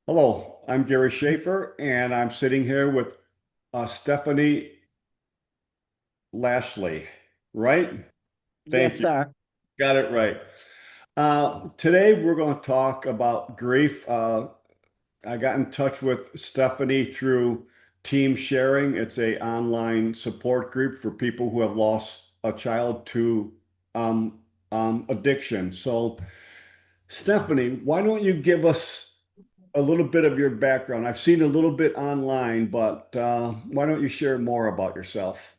Hello, I'm Gary Schaefer, and I'm sitting here with Stephanie Lashley, right? Thank Yes, you. sir. Got it right. Today, we're going to talk about grief. I got in touch with Stephanie through Team Sharing. It's a online support group for people who have lost a child to um, addiction. So, Stephanie, why don't you give us a little bit of your background? I've seen a little bit online, but why don't you share more about yourself?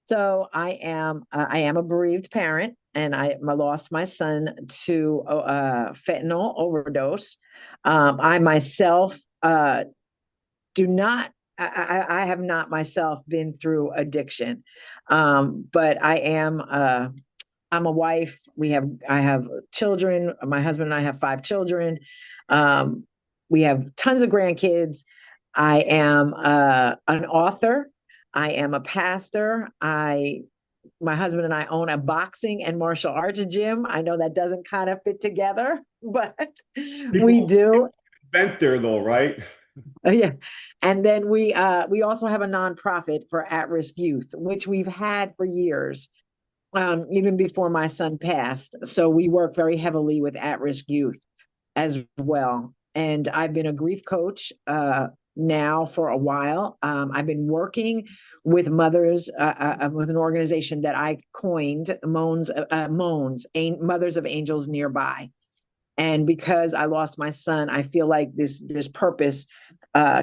So I am a bereaved parent, and I lost my son to fentanyl overdose. I myself do not. I have not myself been through addiction, but I'm a wife. I have children. My husband and I have 5 children. Um, we have tons of grandkids. I am an author. I am a pastor. My husband and I own a boxing and martial arts gym. I know that doesn't kind of fit together, but we People do. vent there though, right? Yeah. And then we also have a nonprofit for at-risk youth, which we've had for years, even before my son passed. So we work very heavily with at-risk youth as well. And I've been a grief coach now for a while. I've been working with mothers with an organization that I coined, Mothers of Angels Nearby. And because I lost my son, I feel like this purpose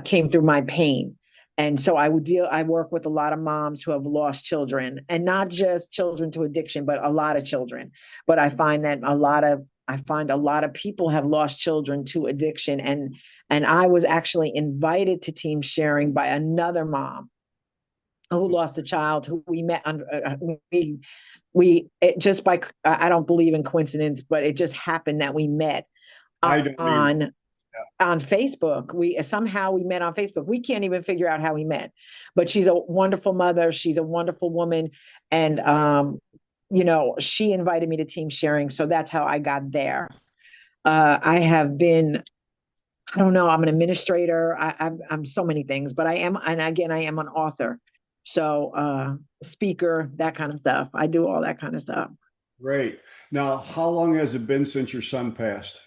came through my pain. And so I work with a lot of moms who have lost children, and not just children to addiction, but a lot of children. But I find a lot of people have lost children to addiction. And I was actually invited to team sharing by another mom who lost a child who we met on we it just by I don't believe in coincidence, but it just happened that we met I don't either. on on Facebook. We met on Facebook. We can't even figure out how we met, but she's a wonderful mother. She's a wonderful woman, and she invited me to team sharing, so that's how I got there. I have been. I don't know. I'm an administrator. I'm so many things, but and again, I am an author. So, speaker, that kind of stuff. I do all that kind of stuff. Great. Now, how long has it been since your son passed?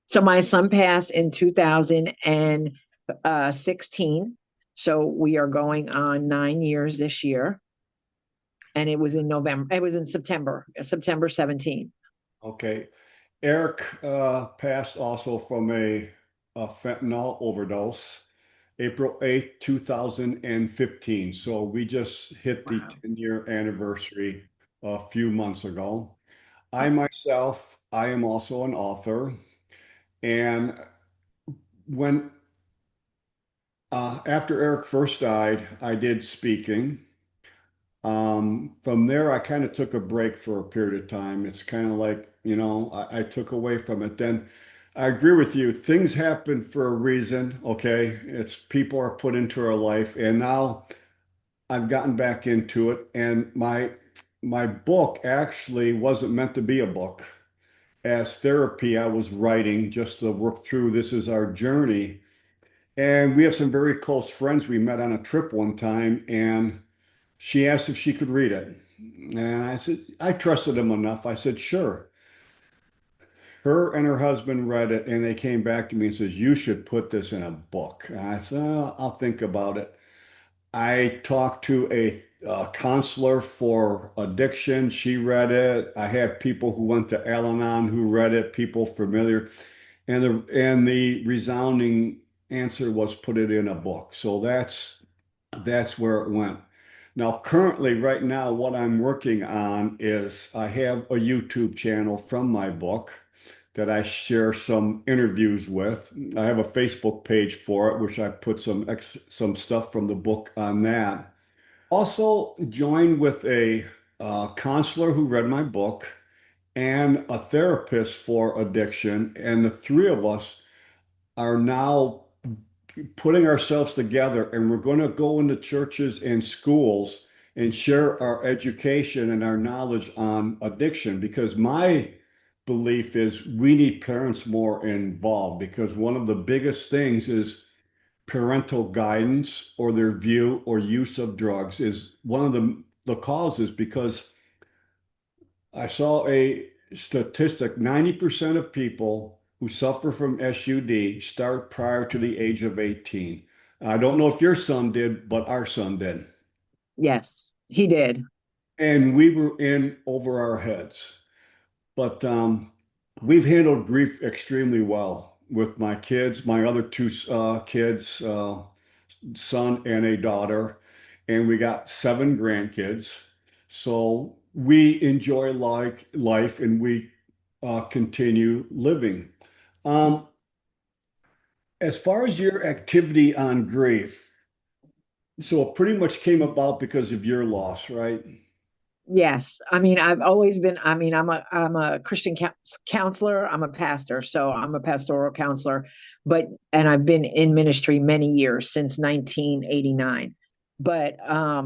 So my son passed in 2016. So we are going on 9 years this year. And it was in November. It was in September 17. Okay. Eric passed also from a fentanyl overdose, April 8th, 2015. So we just hit the Wow. 10-year anniversary a few months ago. I am also an author. And when after Eric first died, I did speaking. From there, I kind of took a break for a period of time. It's kind of like, I took away from it. Then I agree with you. Things happen for a reason. Okay. It's people are put into our life. And now I've gotten back into it. And my book actually wasn't meant to be a book. As therapy, I was writing just to work through this is our journey. And we have some very close friends. We met on a trip one time, and she asked if she could read it. And I said, I trusted him enough. I said, sure. Her and her husband read it, and they came back to me and says, you should put this in a book. And I said, oh, I'll think about it. I talked to a counselor for addiction. She read it. I had people who went to Al-Anon who read it, people familiar. And the resounding answer was put it in a book. So that's where it went. Now, currently, right now, what I'm working on is I have a YouTube channel from my book that I share some interviews with. I have a Facebook page for it, which I put some stuff from the book on that. Also, joined with a counselor who read my book and a therapist for addiction, and the three of us are now putting ourselves together, and we're going to go into churches and schools and share our education and our knowledge on addiction because belief is we need parents more involved because one of the biggest things is parental guidance or their view or use of drugs is one of the causes because I saw a statistic 90% of people who suffer from SUD start prior to the age of 18. I don't know if your son did, but our son did. Yes, he did. And we were in over our heads. But we've handled grief extremely well with my kids, my other two kids, son and a daughter, and we got seven grandkids. So we enjoy life and we continue living. Um, as far as your activity on grief, so it pretty much came about because of your loss, right? Yes. I mean, I've always been, I mean, I'm a Christian counselor, I'm a pastor, so I'm a pastoral counselor, but and I've been in ministry many years since 1989. But I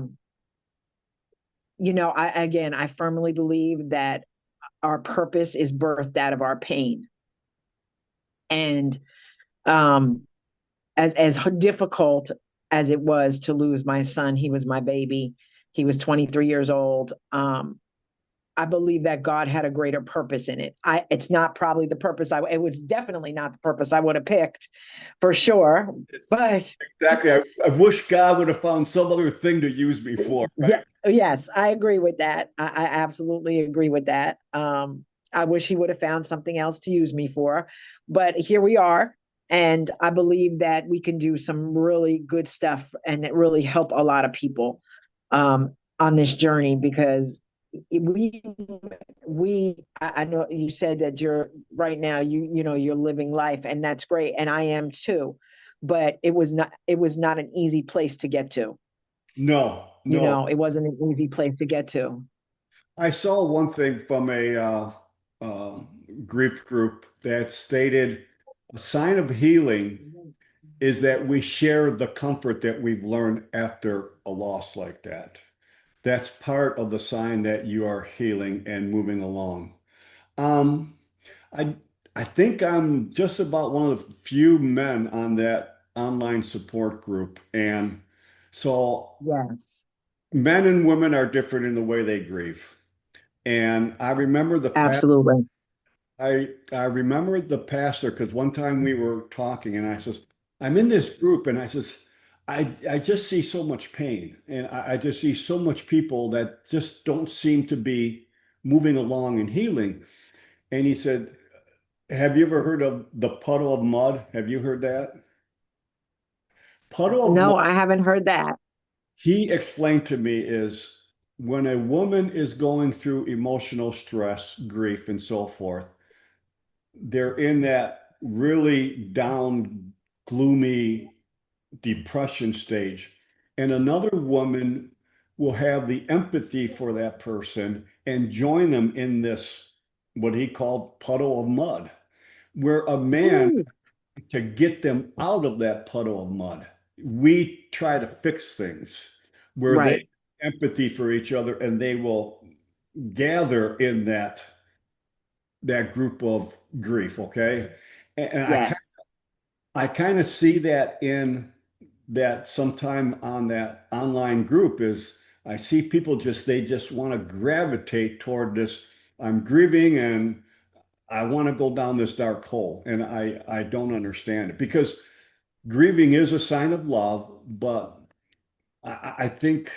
firmly believe that our purpose is birthed out of our pain. And um as difficult as it was to lose my son, he was my baby. He was 23 years old. I believe that God had a greater purpose in it. It's not probably the purpose it was definitely not the purpose I would have picked for sure. But Exactly. I wish God would have found some other thing to use me for, yeah, right? yes, I agree with that. I absolutely agree with that. I wish he would have found something else to use me for, but here we are. And I believe that we can do some really good stuff and it really help a lot of people on this journey because we I know you said that you're right now you're living life and that's great and I am too, but it was not an easy place to get to. No, no. It wasn't an easy place to get to. I saw one thing from a uh, grief group that stated a sign of healing is that we share the comfort that we've learned after a loss like that. That's part of the sign that you are healing and moving along. Um, I I think I'm just about one of the few men on that online support group, and so Yes, men and women are different in the way they grieve. And absolutely. I remember the pastor because one time we were talking and I says, I'm in this group and I says, I just see so much pain and I just see so much people that just don't seem to be moving along and healing. And he said, have you ever heard of the puddle of mud? Have you heard that? Puddle of mud, No, I haven't heard that. he explained to me is when a woman is going through emotional stress, grief, and so forth, they're in that really down, gloomy depression stage. And another woman will have the empathy for that person and join them in this, what he called puddle of mud, where a man, Ooh, to get them out of that puddle of mud, we try to fix things where they right. have empathy for each other and they will gather in that group of grief, okay? And Yes. I kind of see that in that sometime on that online group is I see people they just want to gravitate toward this. I'm grieving and I want to go down this dark hole. And I don't understand it because grieving is a sign of love, but I think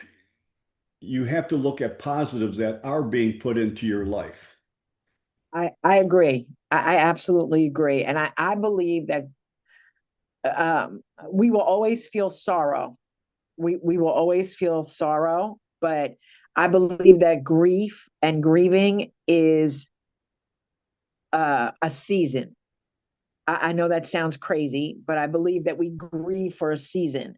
you have to look at positives that are being put into your life. I agree. I absolutely agree. And I believe that we will always feel sorrow. We will always feel sorrow, but I believe that grief and grieving is a season. I know that sounds crazy, but I believe that we grieve for a season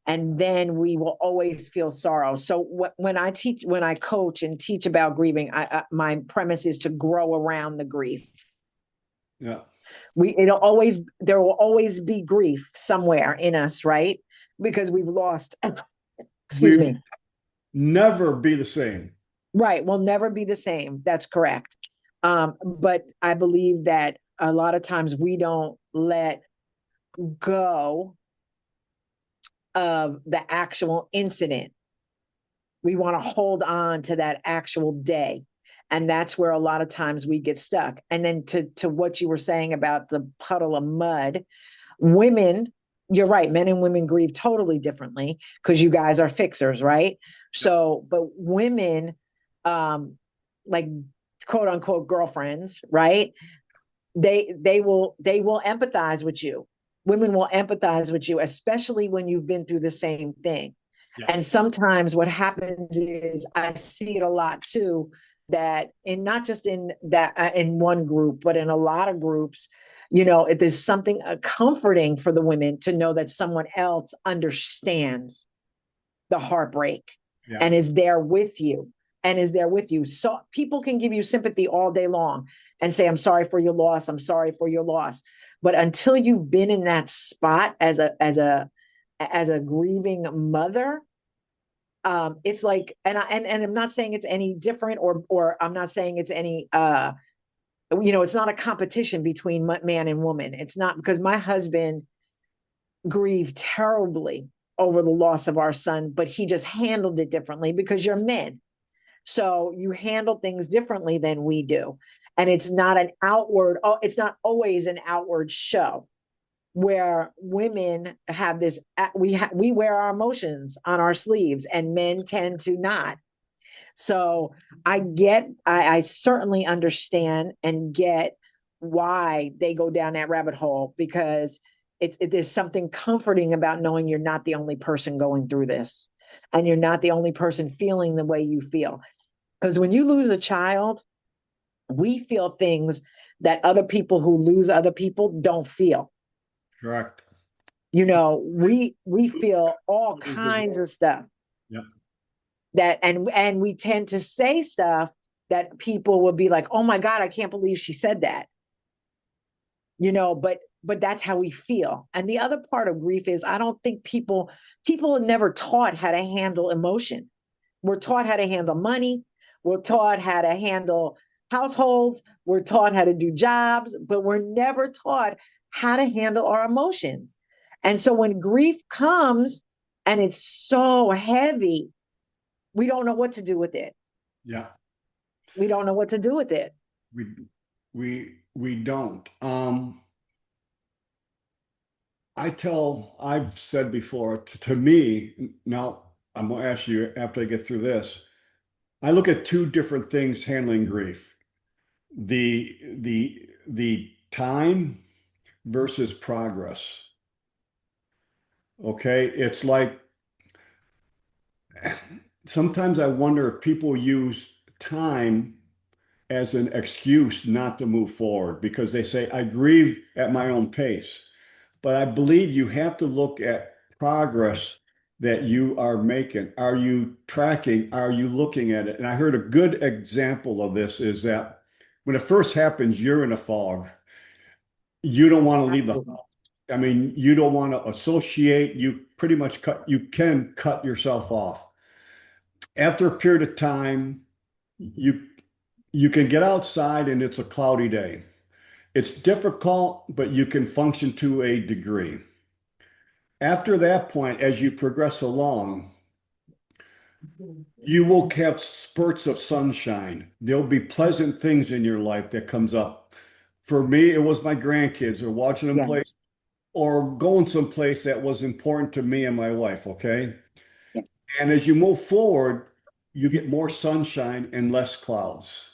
and then we will always feel sorrow. So when I coach and teach about grieving, my premise is to grow around the grief. Yeah. There will always be grief somewhere in us, right? Because we've lost, excuse We me. never be the same. Right. We'll never be the same. That's correct. But I believe that a lot of times we don't let go of the actual incident. We want to hold on to that actual day. And that's where a lot of times we get stuck. And then to what you were saying about the puddle of mud, women, you're right, men and women grieve totally differently because you guys are fixers, right? Yeah. So, but women, um, like quote unquote girlfriends, right? They will empathize with you. Women will empathize with you, especially when you've been through the same thing. Yeah. And sometimes what happens is I see it a lot too, that in not just in that in one group, but in a lot of groups, if there's something comforting for the women to know that someone else understands the heartbreak Yeah. and is there with you so people can give you sympathy all day long and say, I'm sorry for your loss, I'm sorry for your loss, but until you've been in that spot as a grieving mother, it's like, and I'm not saying it's any different, or I'm not saying it's any it's not a competition between man and woman. It's not, because my husband grieved terribly over the loss of our son, but he just handled it differently because you're men. So you handle things differently than we do. And it's not always an outward show, where women have this, we wear our emotions on our sleeves and men tend to not. So I certainly understand and get why they go down that rabbit hole, because there's something comforting about knowing you're not the only person going through this, and you're not the only person feeling the way you feel. Because when you lose a child, we feel things that other people who lose other people don't feel. Correct. We feel all kinds of stuff, Yeah. and we tend to say stuff that people will be like, oh my God, I can't believe she said that. But that's how we feel. And the other part of grief is, I don't think people are never taught how to handle emotion. We're taught how to handle money, we're taught how to handle households, we're taught how to do jobs, but we're never taught how to handle our emotions. And so when grief comes and it's so heavy, we don't know what to do with it. Yeah. We don't know what to do with it. We we don't. I've said before, to me, now I'm gonna ask you after I get through this. I look at two different things handling grief. The time versus progress. Okay. It's like sometimes I wonder if people use time as an excuse not to move forward because they say, I grieve at my own pace. But I believe you have to look at progress that you are making. Are you tracking? Are you looking at it? And I heard a good example of this is that when it first happens, you're in a fog. You don't want to leave the Absolutely. house. I mean, you don't want to associate. You pretty much you can cut yourself off. After a period of time, you you can get outside and it's a cloudy day. It's difficult, but you can function to a degree. After that point, as you progress along, you will have spurts of sunshine. There'll be pleasant things in your life that comes up. For me, it was my grandkids or watching them Yeah. play or going someplace that was important to me and my wife, okay? Yeah. And as you move forward, you get more sunshine and less clouds.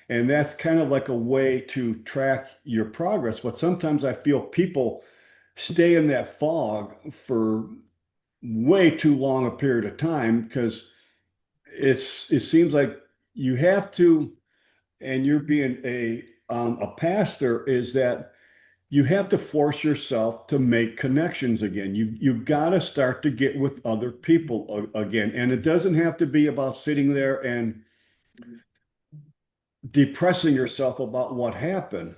And that's kind of like a way to track your progress. But sometimes I feel people stay in that fog for way too long a period of time because it seems like you have to, and you're being a pastor, is that you have to force yourself to make connections again. You've got to start to get with other people again. And it doesn't have to be about sitting there and depressing yourself about what happened.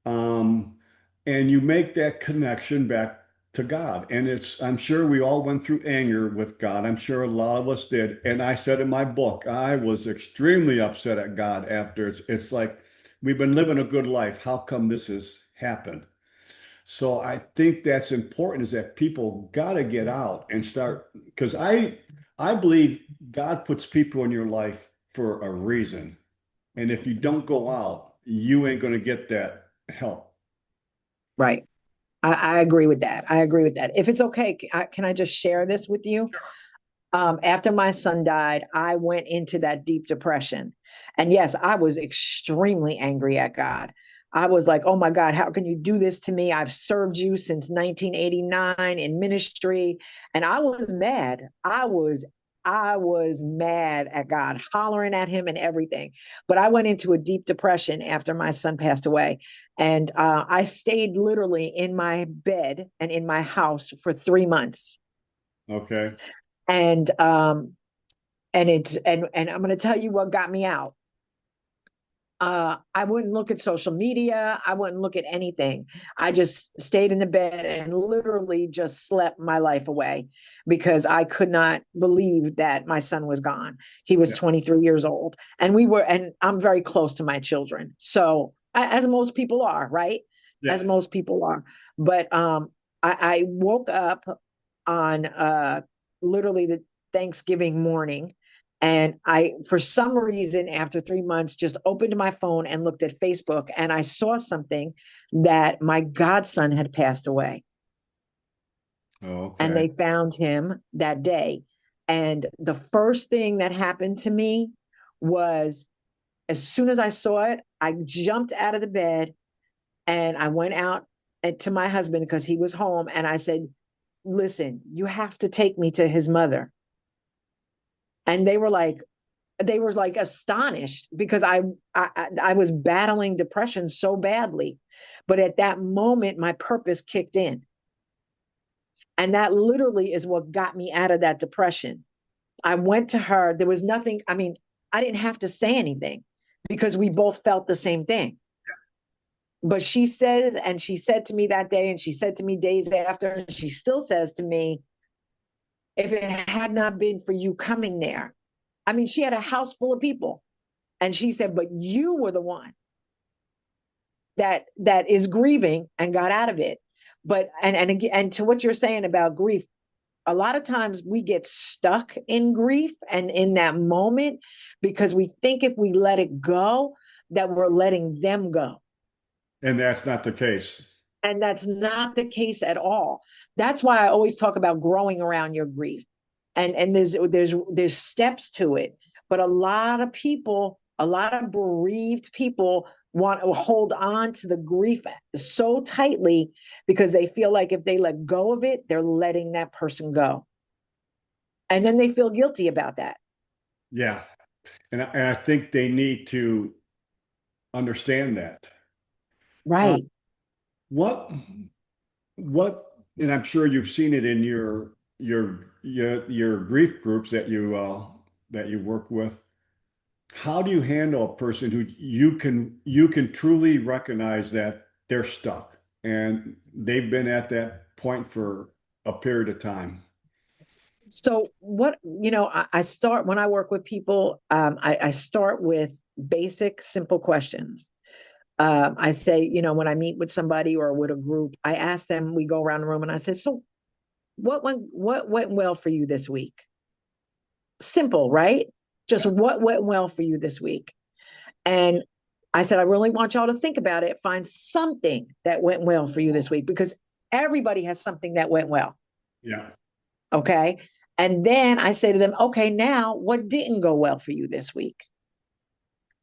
Um, and you make that connection back to God. And I'm sure we all went through anger with God. I'm sure a lot of us did. And I said in my book, I was extremely upset at God after. It's like we've been living a good life. How come this has happened? So I think that's important is that people got to get out and start because I believe God puts people in your life for a reason. And if you don't go out, you ain't going to get that help. Right. I agree with that. I agree with that. If it's okay, can I just share this with you? After my son died, I went into that deep depression. And yes, I was extremely angry at God. I was like, oh my God, how can you do this to me? I've served you since 1989 in ministry. And I was mad. I was mad at God, hollering at him and everything. But I went into a deep depression after my son passed away. And I stayed literally in my bed and in my house for 3 months. Okay. And I'm going to tell you what got me out. I wouldn't look at social media. I wouldn't look at anything. I just stayed in the bed and literally just slept my life away because I could not believe that my son was gone. He was Yeah. 23 years old, and I'm very close to my children. So, as most people are, right? Yeah. As most people are. But I woke up on literally the Thanksgiving morning. And I, for some reason, after 3 months, just opened my phone and looked at Facebook, and I saw something that my godson had passed away, and Okay. they found him that day. And the first thing that happened to me was, as soon as I saw it, I jumped out of the bed and I went out to my husband because he was home, and I said, "Listen, you have to take me to his mother." And they were like astonished because I was battling depression so badly, but at that moment my purpose kicked in, and that literally is what got me out of that depression. I went to her. There was nothing. I mean, I didn't have to say anything because we both felt the same thing. But she says, and she said to me that day, and she said to me days after, and she still says to me, if it had not been for you coming there, I mean, she had a house full of people. And she said, but you were the one that is grieving and got out of it. But and to what you're saying about grief, a lot of times we get stuck in grief and in that moment because we think if we let it go, that we're letting them go. And that's not the case. And that's not the case at all. That's why I always talk about growing around your grief. And there's steps to it. But a lot of bereaved people want to hold on to the grief so tightly because they feel like if they let go of it, they're letting that person go. And then they feel guilty about that. Yeah. And I think they need to understand that. Uh, Right. what what and I'm sure you've seen it in your grief groups that you work with. How do you handle a person who you can truly recognize that they're stuck and they've been at that point for a period of time? So I start when I work with people, I start with basic, simple questions. I say, when I meet with somebody or with a group, I ask them, we go around the room and I say, so what went well for you this week? Simple, right? Just Yeah. what went well for you this week? And I said, I really want y'all to think about it. Find something that went well for you this week because everybody has something that went well. Yeah. Okay. And then I say to them, okay, now what didn't go well for you this week?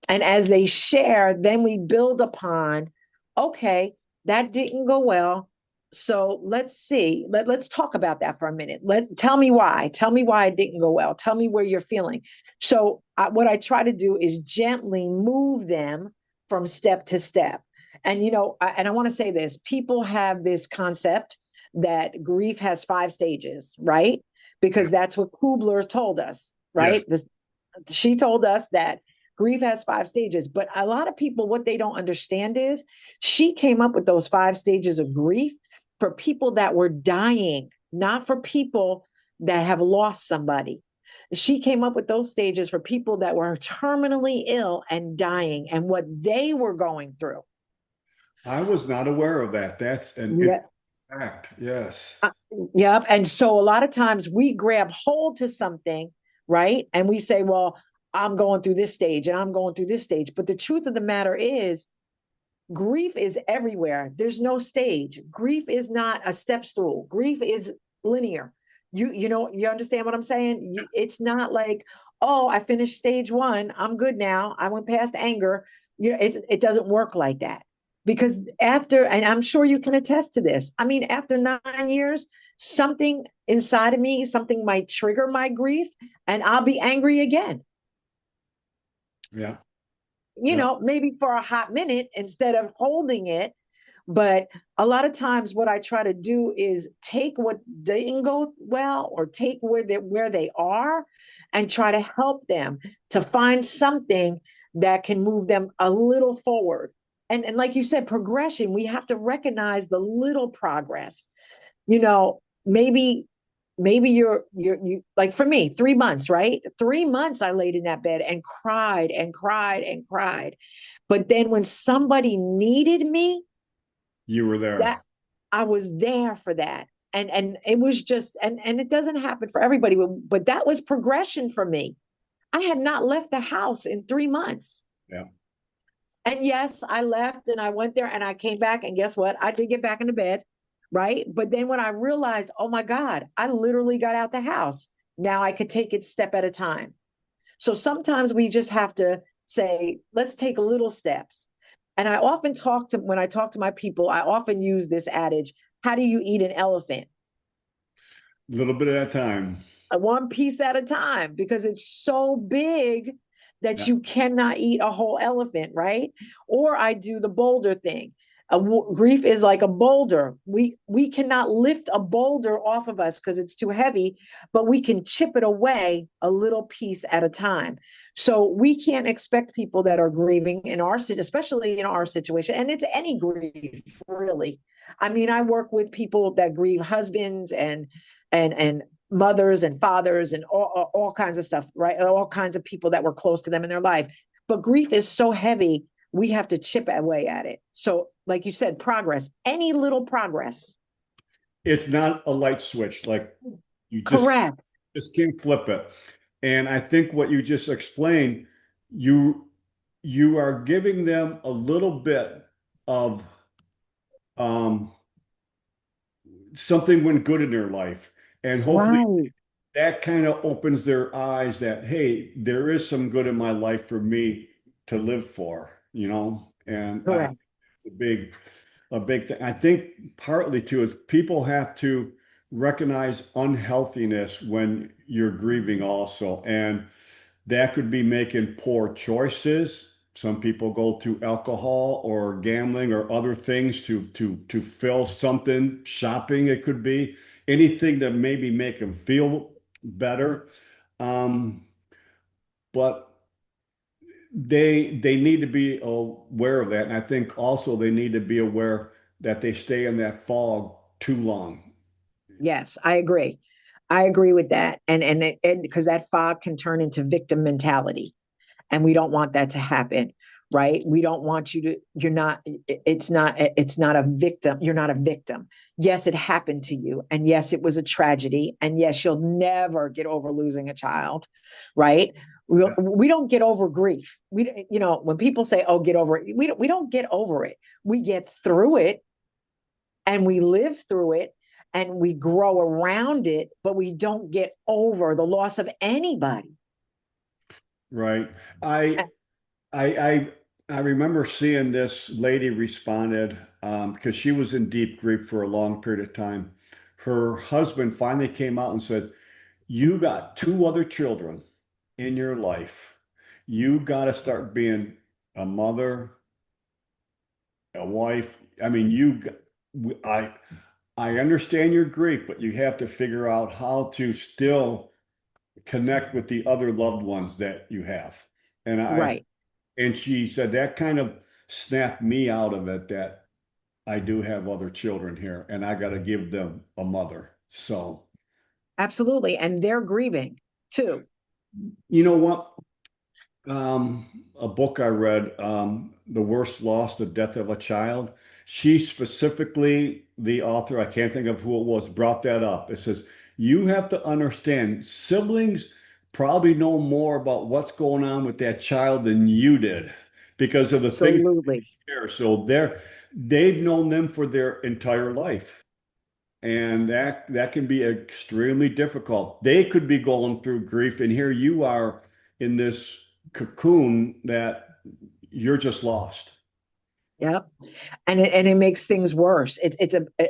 And as they share, then we build upon, okay, that didn't go well. So let's see. Let's talk about that for a minute. Tell me why. Tell me why it didn't go well. Tell me where you're feeling. So what I try to do is gently move them from step to step. And I want to say this: people have this concept that grief has 5 stages, right? Yeah. Because that's what Kubler told us, Yes. right? She told us that grief has 5 stages, but a lot of people, what they don't understand is she came up with those 5 stages of grief for people that were dying, not for people that have lost somebody. She came up with those stages for people that were terminally ill and dying and what they were going through. I was not aware of that. That's an Yeah. interesting fact. Yes. Uh, yep. And so a lot of times we grab hold to something, right? And we say, well, I'm going through this stage and I'm going through this stage. But the truth of the matter is, grief is everywhere. There's no stage. Grief is not a step stool. Grief is linear. You understand what I'm saying? It's not like, oh, I finished stage one. I'm good now. I went past anger. It doesn't work like that. Because after, and I'm sure you can attest to this. I mean, after 9 years, something inside of me, something might trigger my grief, and I'll be angry again, Yeah. Yeah. maybe for a hot minute instead of holding it. But a lot of times, what I try to do is take what didn't go well or take where they are and try to help them to find something that can move them a little forward. And like you said, progression, we have to recognize the little progress. Maybe you like for me, 3 months, right? 3 months I laid in that bed and cried and cried and cried. But then when somebody needed me, You were that there. I was there for that. And it was just, and it doesn't happen for everybody, but that was progression for me. I had not left the house in 3 months. Yeah. And yes, I left and I went there and I came back. And guess what? I did get back into bed. Right. But then when I realized, oh my God, I literally got out the house. Now I could take it step at a time. So sometimes we just have to say, let's take little steps. And when I talk to my people, I often use this adage: how do you eat an elephant? A little bit at a time. One piece at a time, because it's so big that Yeah. you cannot eat a whole elephant, right? Or I do the boulder thing. Grief is like a boulder. We cannot lift a boulder off of us because it's too heavy, but we can chip it away a little piece at a time. So we can't expect people that are grieving especially in our situation, and it's any grief really. I mean, I work with people that grieve husbands and mothers and fathers and all kinds of stuff, right? All kinds of people that were close to them in their life. But grief is so heavy, we have to chip away at it. So, like you said, progress, any little progress. It's not a light switch. Like you Correct. just can't flip it. And I think what you just explained, you you are giving them a little bit of um, something went good in their life. And hopefully Right. that kind of opens their eyes that, hey, there is some good in my life for me to live for, you know? And I Correct. think it's a big thing. I think partly too is people have to recognize unhealthiness when you're grieving also. And that could be making poor choices. Some people go to alcohol or gambling or other things to fill something, shopping it could be, anything that maybe make them feel better. Um, but they need to be aware of that. And I think also they need to be aware that they stay in that fog too long. Yes, I agree. I agree with that. And because that fog can turn into victim mentality, and we don't want that to happen, right? We don't want you to, it's not a victim. You're not a victim. Yes, it happened to you, and yes, it was a tragedy, and yes, you'll never get over losing a child, right? We don't get over grief. When people say, oh, get over it, we don't get over it. We get through it, and we live through it, and we grow around it, but we don't get over the loss of anybody. Right. I I I I remember seeing this lady responded because she was in deep grief for a long period of time. Her husband finally came out and said, "You got two other children in your life. You got to start being a mother, a wife. I mean, I understand your grief, but you have to figure out how to still connect with the other loved ones that you have." And I Right. and she said that kind of snapped me out of it that I do have other children here and I got to give them a mother. So, Absolutely. And they're grieving too. You know what? A book I read, The Worst Loss, The Death of a Child. She specifically, the author, I can't think of who it was, brought that up. It says, you have to understand, siblings probably know more about what's going on with that child than you did because of the things Absolutely. they share. So they've known them for their entire life. And that can be extremely difficult. They could be going through grief, and here you are in this cocoon that you're just lost. Yep. And it makes things worse.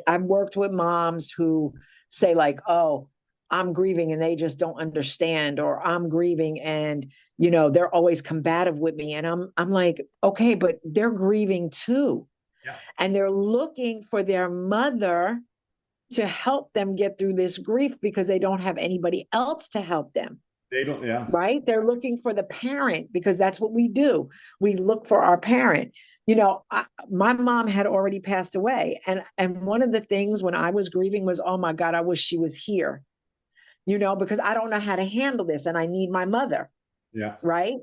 I've worked with moms who say like, "Oh, I'm grieving and they just don't understand," or "I'm grieving and they're always combative with me." And I'm like, "Okay, but they're grieving too." Yeah. And they're looking for their mother to help them get through this grief because they don't have anybody else to help them. They don't, yeah, Right? They're looking for the parent because that's what we do. We look for our parent. My mom had already passed away, and one of the things when I was grieving was, oh my God, I wish she was here. Because I don't know how to handle this, and I need my mother. yeah, Right?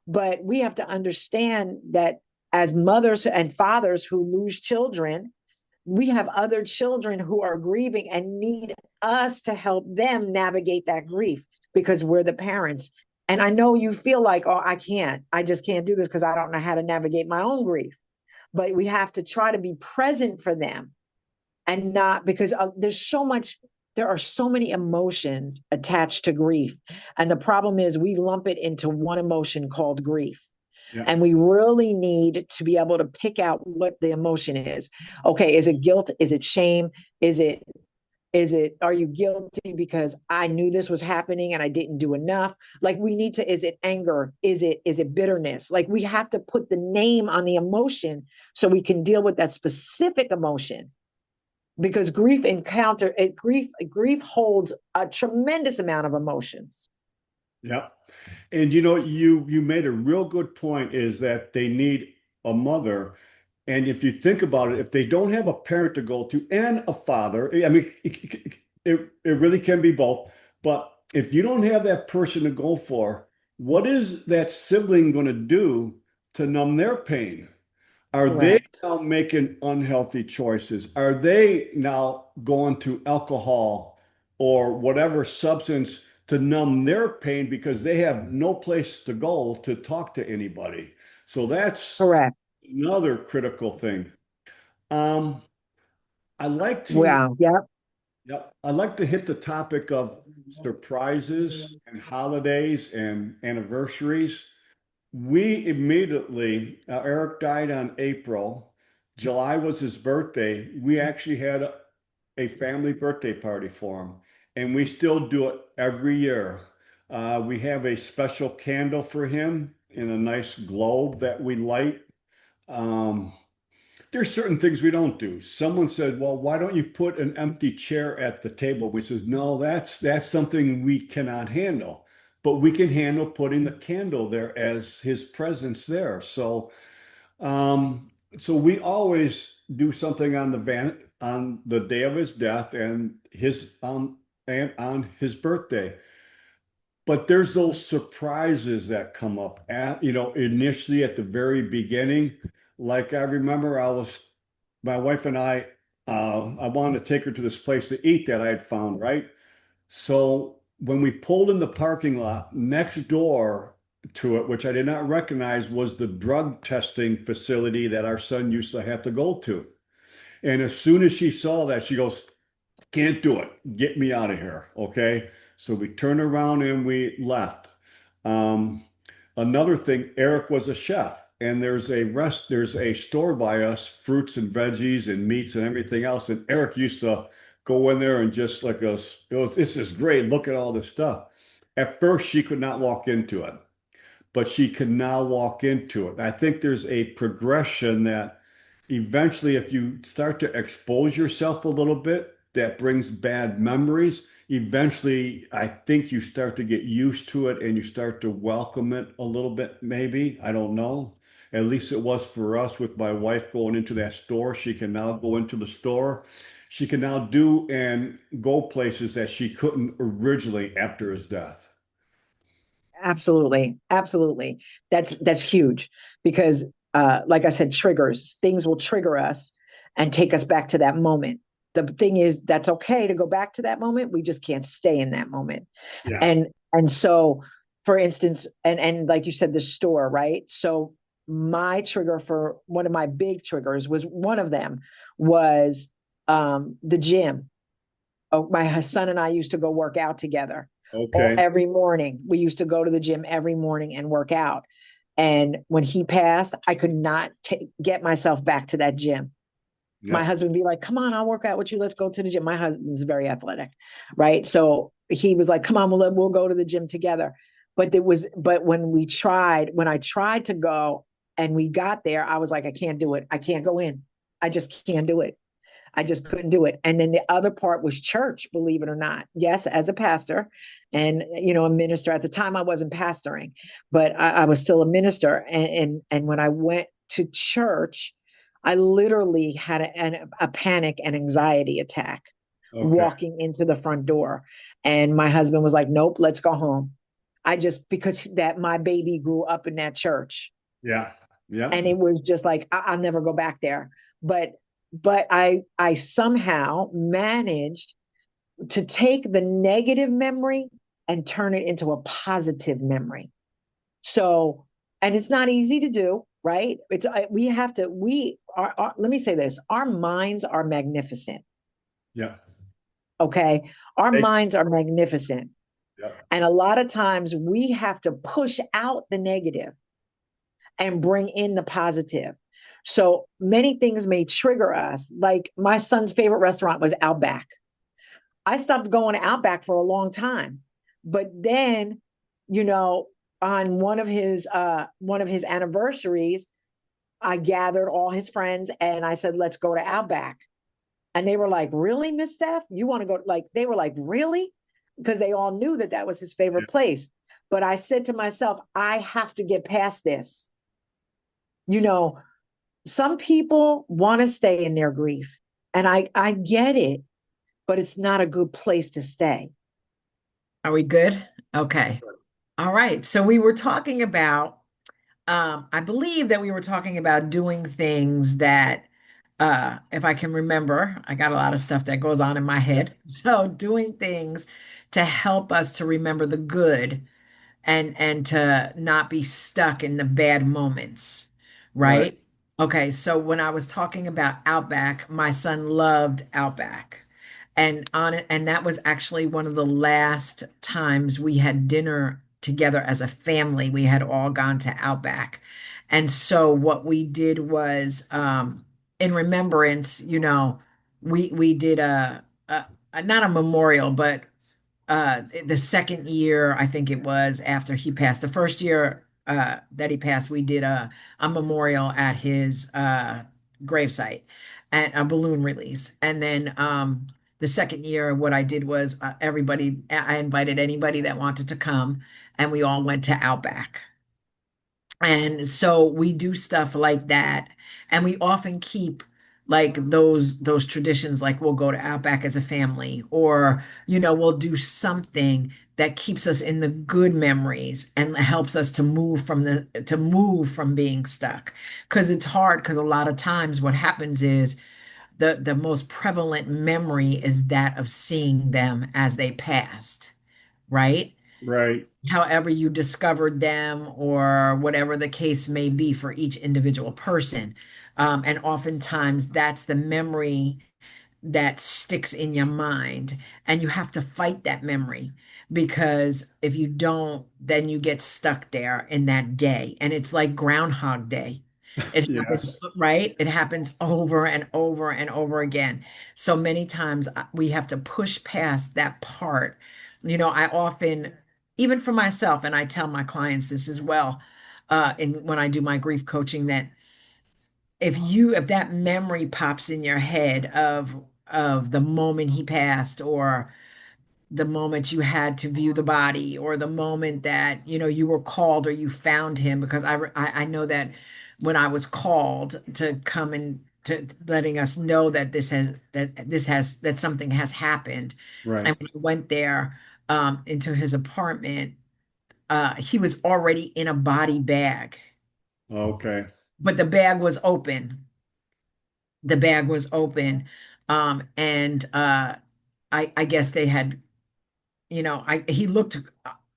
But we have to understand that as mothers and fathers who lose children, we have other children who are grieving and need us to help them navigate that grief because we're the parents. And I know you feel like, oh, I just can't do this because I don't know how to navigate my own grief. But we have to try to be present for them and not because there are so many emotions attached to grief. And the problem is we lump it into one emotion called grief. yeah, And we really need to be able to pick out what the emotion is. Okay, is it guilt? Is it shame? Is it are you guilty because I knew this was happening and I didn't do enough? Like we need to, is it anger? Is it bitterness? Like we have to put the name on the emotion so we can deal with that specific emotion because grief holds a tremendous amount of emotions. yeah. And you made a real good point is that they need a mother. And if you think about it, if they don't have a parent to go to and a father, I mean, it really can be both. But if you don't have that person to go for, what is that sibling going to do to numb their pain? Are they Correct. now making unhealthy choices? Are they now going to alcohol or whatever substance to numb their pain because they have no place to go to talk to anybody? So that's Correct. another critical thing. Um, I like to, Wow. Yep. yep, I like to hit the topic of surprises and holidays and anniversaries. We immediately, Eric died on April. July was his birthday. We actually had a family birthday party for him, and we still do it every year. We have a special candle for him in a nice globe that we light. Um, there's certain things we don't do. Someone said, "Well, why don't you put an empty chair at the table?" We says, "No, that's something we cannot handle, but we can handle putting the candle there as his presence there." So we always do something on the day of his death and on his birthday. But there's those surprises that come up initially at the very beginning. Like I remember my wife and I wanted to take her to this place to eat that I had found, right? So when we pulled in the parking lot next door to it, which I did not recognize, was the drug testing facility that our son used to have to go to. And as soon as she saw that, she goes, can't do it. Get me out of here. Okay. So we turned around and we left. Um, Another thing, Eric was a chef, and there's a store by us, fruits and veggies and meats and everything else. And Eric used to go in there and just like us, this is great. Look at all this stuff. At first, she could not walk into it, but she can now walk into it. I think there's a progression that eventually, if you start to expose yourself a little bit, that brings bad memories. Eventually, I think you start to get used to it and you start to welcome it a little bit, maybe. I don't know. At least it was for us with my wife going into that store. She can now go into the store. She can now do and go places that she couldn't originally after his death. Absolutely. Absolutely. That's huge because like I said, triggers, things will trigger us and take us back to that moment. The thing is that's okay to go back to that moment. We just can't stay in that moment. Yeah. And so for instance, and like you said, the store, right? So my trigger for one of my big triggers was one of them was the gym. Oh, my son and I used to go work out together Okay. every morning. We used to go to the gym every morning and work out. And when he passed, I could not get myself back to that gym. My Yep. husband would be like, "Come on, I'll work out with you. Let's go to the gym." My husband's very athletic, right? So he was like, "Come on, we'll go to the gym together." But when I tried to go and we got there, I was like, "I can't do it. I can't go in. I just can't do it." I just couldn't do it. And then the other part was church, believe it or not. Yes, as a pastor and a minister. At the time I wasn't pastoring, but I was still a minister. And when I went to church, I literally had a panic and anxiety attack Okay. walking into the front door. And my husband was like, "Nope, let's go home." I just because that my baby grew up in that church Yeah. Yeah. and it was just like I'll never go back there. But I somehow managed to take the negative memory and turn it into a positive memory. So, and it's not easy to do, right? It's we have to we are let me say this, our minds are magnificent. Yeah. Okay, our Hey. minds are magnificent, Yeah. and a lot of times we have to push out the negative and bring in the positive. So many things may trigger us. Like my son's favorite restaurant was Outback. I stopped going to Outback for a long time. But then, you know, on one of his anniversaries, I gathered all his friends and I said, "Let's go to Outback." And they were like, "Really, Miss Steph? You want to go?" Like they were like, "Really?" Because they all knew that that was his Yeah. favorite place. But I said to myself, I have to get past this. You know, some people want to stay in their grief, and I get it, but it's not a good place to stay. Are we good? Okay. All right. So we were talking about, I believe that we were talking about doing things that, if I can remember, I got a lot of stuff that goes on in my head. So doing things to help us to remember the good and to not be stuck in the bad moments, Right. right? Okay, so when I was talking about Outback, my son loved Outback. And on it, and that was actually one of the last times we had dinner together as a family. We had all gone to Outback. And so what we did was in remembrance, we did a not a memorial, but the second year, I think it was after he passed. The first year that he passed, we did a memorial at his gravesite and a balloon release. And then the second year, what I did was I invited anybody that wanted to come, and we all went to Outback. And so we do stuff like that. And we often keep like those traditions, like we'll go to Outback as a family, or we'll do something that keeps us in the good memories and helps us to move from being stuck. Because it's hard, because a lot of times what happens is the most prevalent memory is that of seeing them as they passed, right? Right. However you discovered them or whatever the case may be for each individual person. And oftentimes that's the memory that sticks in your mind, and you have to fight that memory, because if you don't, then you get stuck there in that day, and it's like Groundhog Day. It happens, Yes. right? It happens over and over and over again. So many times we have to push past that part. I often, even for myself, and I tell my clients this as well, when I do my grief coaching, that if that memory pops in your head of the moment he passed, or the moment you had to view the body, or the moment that you were called or you found him, because I know that when I was called to come and to letting us know that that something has happened, Right. and when I went there into his apartment, he was already in a body bag, Okay. but the bag was open. The bag was open. And I guess they had, he looked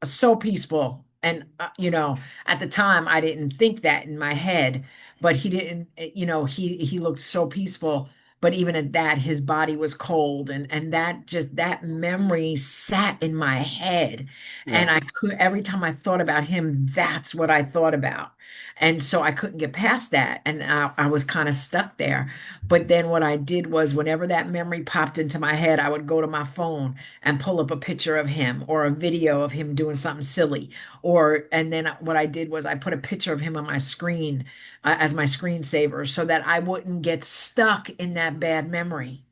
so peaceful. And, at the time I didn't think that in my head, but he didn't, he looked so peaceful. But even at that, his body was cold. And that memory sat in my head. And Yeah. every time I thought about him, that's what I thought about. And so I couldn't get past that. And I was kind of stuck there. But then what I did was whenever that memory popped into my head, I would go to my phone and pull up a picture of him or a video of him doing something silly. And then what I did was I put a picture of him on my screen as my screensaver so that I wouldn't get stuck in that bad memory.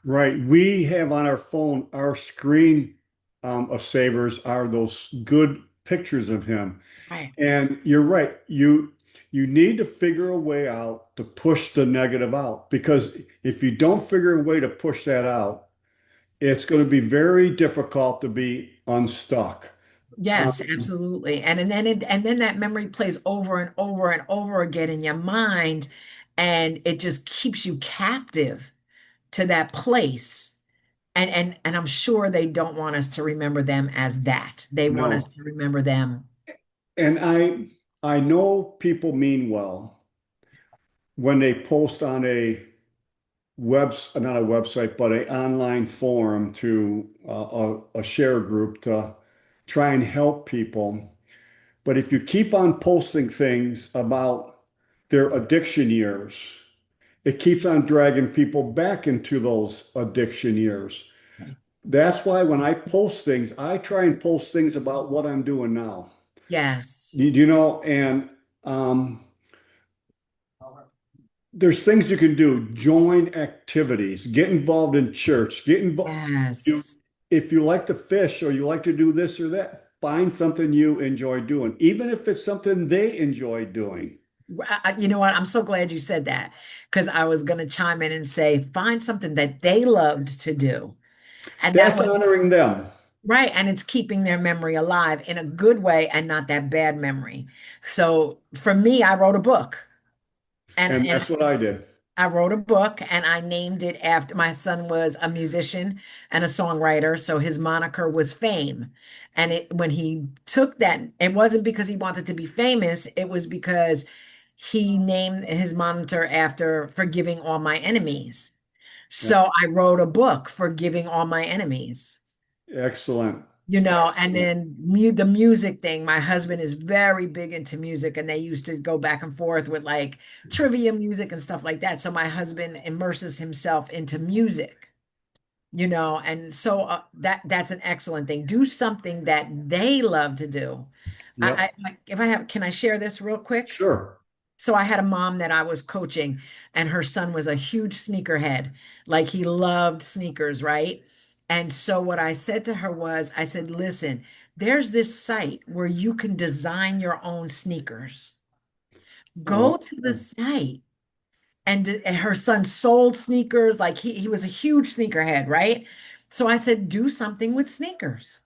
Right. We have on our phone, our screen of savers are those good pictures of him. Right. And you're right. You need to figure a way out to push the negative out because if you don't figure a way to push that out, it's going to be very difficult to be unstuck. Yes, Um, absolutely. And then that memory plays over and over and over again in your mind, and it just keeps you captive to that place. And I'm sure they don't want us to remember them as that. They want us no. to remember them. And I know people mean well when they post on a not a website, but an online forum to a share group to try and help people. But if you keep on posting things about their addiction years, it keeps on dragging people back into those addiction years. That's why when I post things, I try and post things about what I'm doing now. Yes. And um, there's things you can do. Join activities, get involved in church, get involved. You, Yes. if you like to fish or you like to do this or that, find something you enjoy doing, even if it's something they enjoy doing. You know what? I'm so glad you said that because I was going to chime in and say, find something that they loved to do. And that That's was honoring them. right. And it's keeping their memory alive in a good way and not that bad memory. So for me, I wrote a book. And And and that's what I did. I wrote a book and I named it after my son was a musician and a songwriter, so his moniker was Fame. And when he took that, it wasn't because he wanted to be famous, it was because he named his monitor after Forgiving All My Enemies. So I wrote a book, Forgiving All My Enemies. Excellent. And Excellent. then the music thing. My husband is very big into music, and they used to go back and forth with like trivia music and stuff like that. So my husband immerses himself into music, and so that's an excellent thing. Do something that they love to do. Yep. If I have, can I share this real quick? Sure. So I had a mom that I was coaching, and her son was a huge sneakerhead. Like he loved sneakers, right? And so what I said to her was, I said, listen, there's this site where you can design your own sneakers. Go to the Okay. site. And her son sold sneakers, like he was a huge sneakerhead, right? So I said, do something with sneakers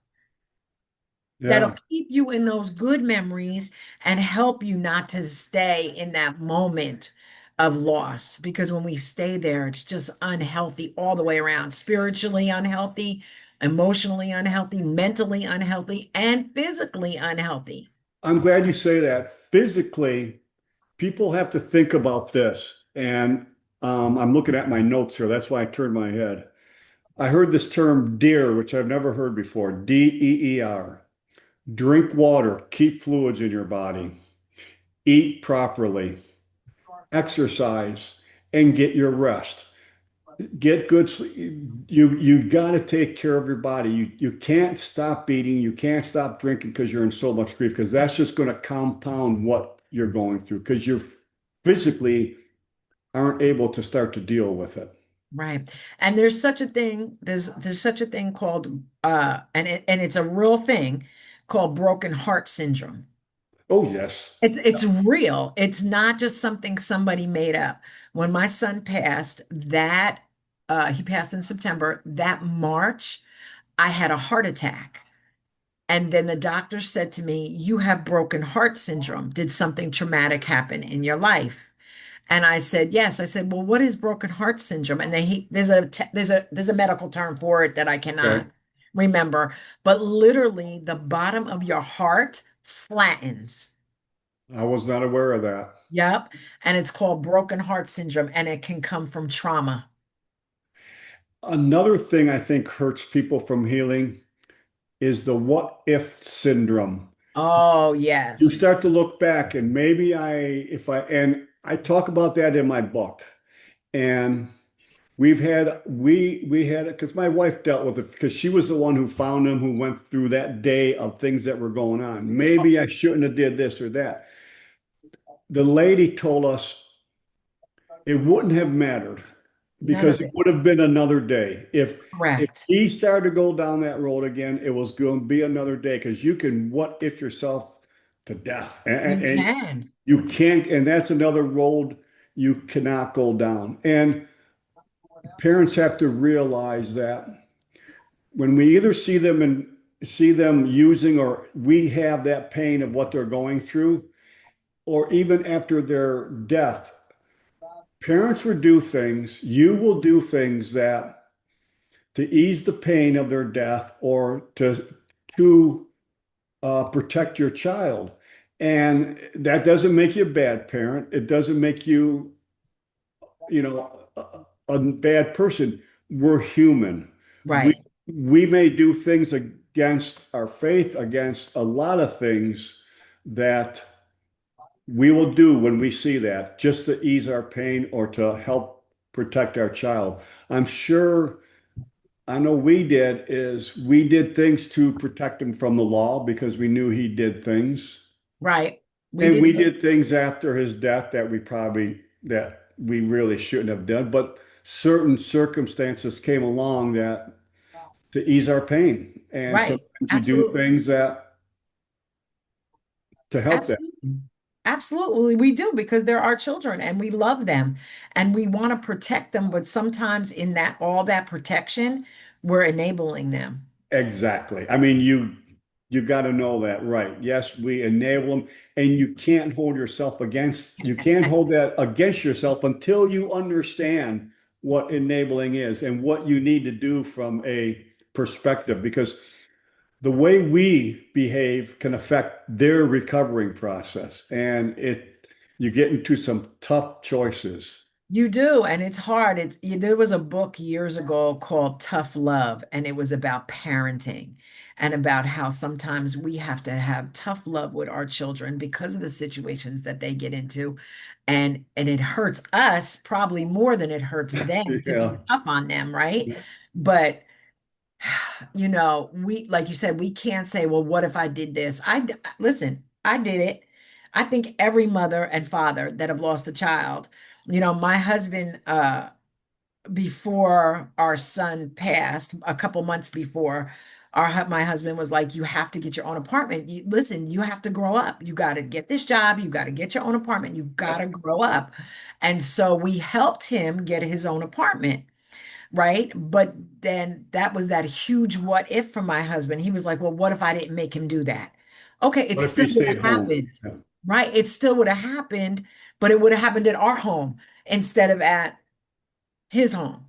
that'll Yeah. keep you in those good memories and help you not to stay in that moment of loss. Because when we stay there, it's just unhealthy all the way around, spiritually unhealthy, emotionally unhealthy, mentally unhealthy, and physically unhealthy. I'm glad you say that. Physically, people have to think about this. And I'm looking at my notes here. That's why I turned my head. I heard this term DEER, which I've never heard before. DEER. Drink water, keep fluids in your body, eat properly, exercise, and get your rest. Get good sleep. You got to take care of your body. You can't stop eating. You can't stop drinking because you're in so much grief because that's just going to compound what you're going through because you physically aren't able to start to deal with it. Right. And there's such a thing called and it's a real thing called broken heart syndrome. Oh, yes. It's real. It's not just something somebody made up. When my son passed, he passed in September, that March, I had a heart attack. And then the doctor said to me, "You have broken heart syndrome. Did something traumatic happen in your life?" And I said, "Yes." I said, "Well, what is broken heart syndrome?" And there's a medical term for it that I cannot Okay. remember, but literally the bottom of your heart flattens. I was not aware of that. Yep. And it's called broken heart syndrome, and it can come from trauma. Another thing I think hurts people from healing is the what if syndrome. Oh, You yes. start to look back and maybe and I talk about that in my book. And we had because my wife dealt with it because she was the one who found him, who went through that day of things that were going on. Maybe I shouldn't have did this or that. The lady told us it wouldn't have mattered None because of it it. would have been another day. If Correct. he started to go down that road again, it was going to be another day because you can what if yourself to death. You And can. you can't, and that's another road you cannot go down. And parents have to realize that when we either see them using or we have that pain of what they're going through, or even after their death, parents would do things, you will do things that to ease the pain of their death or to protect your child. And that doesn't make you a bad parent. It doesn't make you, a bad person. We're human. We Right. we may do things against our faith, against a lot of things that we will do when we see that, just to ease our pain or to help protect our child. I'm sure, I know we did things to protect him from the law because we knew he did things. Right. We And did we too. did things after his death that we really shouldn't have done, but certain circumstances came along that to ease our pain. And Right. sometimes you do Absolutely. things that to help that. Absolutely. Absolutely, we do because they're our children and we love them and we want to protect them. But sometimes in that all that protection, we're enabling them. Exactly. I mean, you got to know that, right? Yes, we enable them, and you can't hold that against yourself until you understand what enabling is and what you need to do from a perspective, because the way we behave can affect their recovering process, and you get into some tough choices. You do, and it's hard. There was a book years ago called Tough Love, and it was about parenting and about how sometimes we have to have tough love with our children because of the situations that they get into. And it hurts us probably more than it hurts them to be Yeah. tough on them, right? But we, like you said, we can't say, well, what if I did this? Listen, I did it. I think every mother and father that have lost a child, my husband, before our son passed, a couple months before, my husband was like, "You have to get your own apartment. Listen, you have to grow up. You got to get this job. You got to get your own apartment. You got to grow up." And so we helped him get his own apartment, right? But then that was that huge what if for my husband. He was like, "Well, what if I didn't make him do that?" Okay, it What if you still would stayed have home? happened, Yeah. right? It still would have happened, but it would have happened at our home instead of at his home.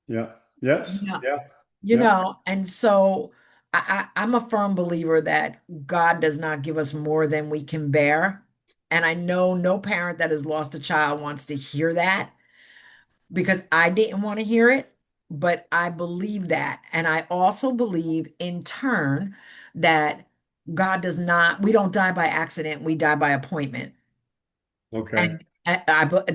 Yeah. Yes. Yeah. Yeah. Yeah. And so I'm a firm believer that God does not give us more than we can bear. And I know no parent that has lost a child wants to hear that because I didn't want to hear it, but I believe that. And I also believe in turn that we don't die by accident, we die by appointment. Okay. And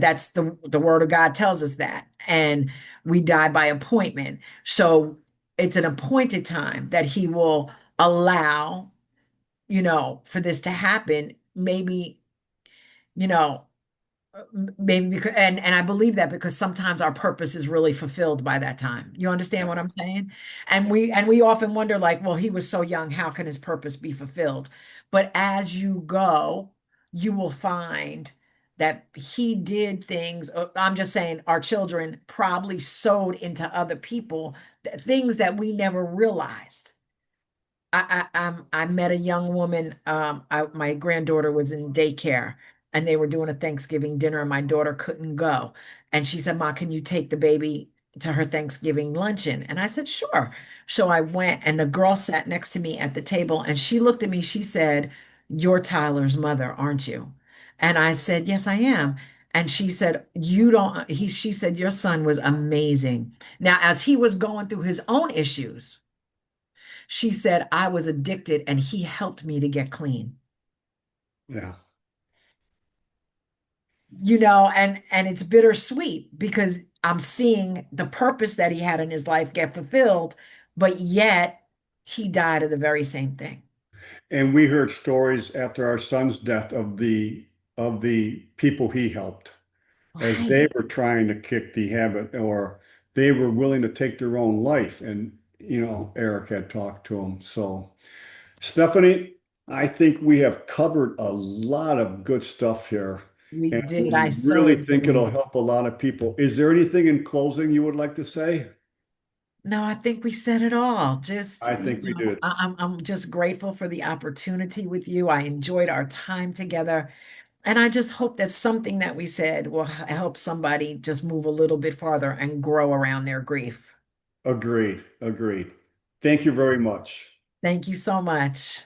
that's the word of God tells us that. And we die by appointment. So it's an appointed time that he will allow, for this to happen. Maybe, you know, maybe because and I believe that because sometimes our purpose is really fulfilled by that time. You understand Yeah. what I'm saying? And we often wonder like, well, he was so young, how can his purpose be fulfilled? But as you go, you will find that he did things. I'm just saying our children probably sowed into other people things that we never realized. I met a young woman. My granddaughter was in daycare and they were doing a Thanksgiving dinner and my daughter couldn't go. And she said, Ma, can you take the baby to her Thanksgiving luncheon? And I said, sure. So I went and the girl sat next to me at the table and she looked at me. She said, you're Tyler's mother, aren't you? And I said, yes, I am. And she said, you don't, she said, your son was amazing. Now, as he was going through his own issues, she said, I was addicted and he helped me to get clean. Yeah. And it's bittersweet because I'm seeing the purpose that he had in his life get fulfilled, but yet he died of the very same thing. And we heard stories after our son's death of the people he helped as Right. they were trying to kick the habit or they were willing to take their own life. And, Eric had talked to him. So, Stephanie, I think we have covered a lot of good stuff here. We And did. I we so really think it'll agree. help a lot of people. Is there anything in closing you would like to say? No, I think we said it all. I think we did. I'm just grateful for the opportunity with you. I enjoyed our time together. And I just hope that something that we said will help somebody just move a little bit farther and grow around their grief. Agreed. Agreed. Thank you very much. Thank you so much.